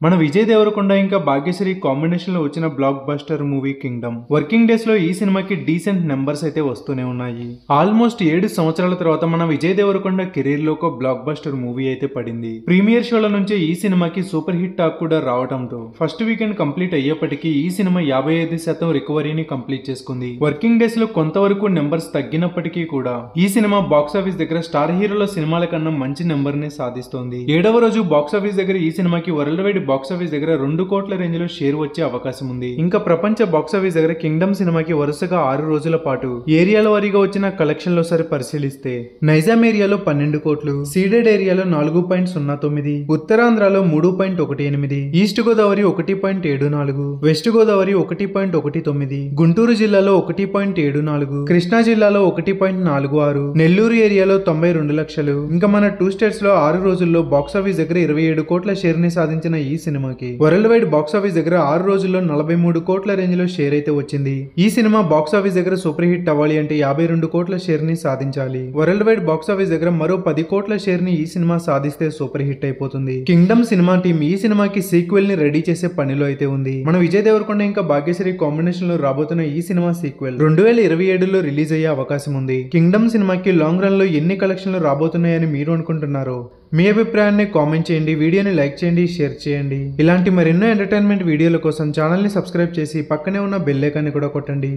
మన విజయ్ దేవరకొండ ఇంకా భాగ్యశ్రీ కాంబినేషన్ లో వచ్చిన block buster movie Kingdom working days లో ఈ సినిమాకి డీసెంట్ నెంబర్స్ అయితే వస్తూనే ఉన్నాయి. ఆల్మోస్ట్ 7 సంవత్సరాల తర్వాత మన విజయ్ దేవరకొండ కెరీర్ లో ఒక బ్లాక్ బస్టర్ మూవీ అయితే పడింది. ప్రీమియర్ షోల నుంచే ఈ సినిమాకి సూపర్ హిట్ టాక్ కూడా రావడంతో ఫస్ట్ వీకెండ్ కంప్లీట్ అయ్యేప్పటికీ ఈ సినిమా 55% రికవరీని కంప్లీట్ చేసుకుంది. వర్కింగ్ డేస్ లో కొంతవరకు నెంబర్స్ తగ్గినప్పటికీ కూడా ఈ సినిమా బాక్సాఫీస్ దగ్గర స్టార్ హీరోల సినిమాల కన్నా మంచి నెంబర్ ని సాధిస్తోంది. 7వ రోజు బాక్సాఫీస్ దగ్గర ఈ సినిమాకి వరల్డ్ వైడ్ బాక్సాఫీస్ దగ్గర 2 కోట్ల రేంజ్ లో షేర్ వచ్చే అవకాశం ఉంది. ఇంకా ప్రపంచ బాక్సాఫీస్ దగ్గర కింగ్డమ్ సినిమాకి వరుసగా 6 రోజుల పాటు ఏరియాల వారీగా వచ్చిన కలెక్షన్ లో సరి పరిశీలిస్తే నైజాం ఏరియాలో 12 కోట్లు, సీడెడ్ ఏరియాలో 4.09, ఉత్తరాంధ్రలో 3.18, ఈస్ట్ గోదావరి 1.74, వెస్ట్ గోదావరి 1.19, గుంటూరు జిల్లాలో 1.74, కృష్ణా జిల్లాలో 1.46, నెల్లూరు ఏరియాలో 92 లక్షలు. ఇంకా మన 2 స్టేట్స్ లో 6 రోజుల్లో బాక్సాఫీస్ దగ్గర 27 కోట్ల షేర్ ని సాధించిన ఈ సినిమాకి వరల్డ్ వైడ్ బాక్సాఫీస్ దగ్గర 6 రోజుల్లో 43 కోట్ల రేంజ్ లో షేర్ అయితే వచ్చింది. ఈ సినిమా బాక్సాఫీస్ దగ్గర సూపర్ హిట్ అవ్వాలి అంటే 52 కోట్ల షేర్ ని సాధించాలి. వరల్డ్ వైడ్ బాక్సాఫీస్ దగ్గర మరో 10 కోట్ల షేర్ ని ఈ సినిమా సాధిస్తే సూపర్ హిట్ అయిపోతుంది. కింగ్డమ్ సినిమా టీం ఈ సినిమాకి సీక్వెల్ ని రెడీ చేసే పనిలో అయితే ఉంది. మన విజయ్ దేవరకొండ ఇంకా భాగ్యశ్రీ కాంబినేషన్ లో రాబోతున్న ఈ సినిమా సీక్వెల్ 2027లో రిలీజ్ అయ్యే అవకాశం ఉంది. కింగ్డమ్ సినిమాకి లాంగ్ రన్ లో ఎన్ని కలెక్షన్లు రాబోతున్నాయని మీరు అనుకుంటున్నారో మీ అభిప్రాయాన్ని కామెంట్ చేయండి. వీడియోని లైక్ చేయండి, షేర్ చేయండి. ఇలాంటి మరెన్నో ఎంటర్టైన్మెంట్ వీడియోల కోసం ఛానల్ ని సబ్స్క్రైబ్ చేసి పక్కనే ఉన్న బెల్ ఐకాన్ని కూడా కొట్టండి.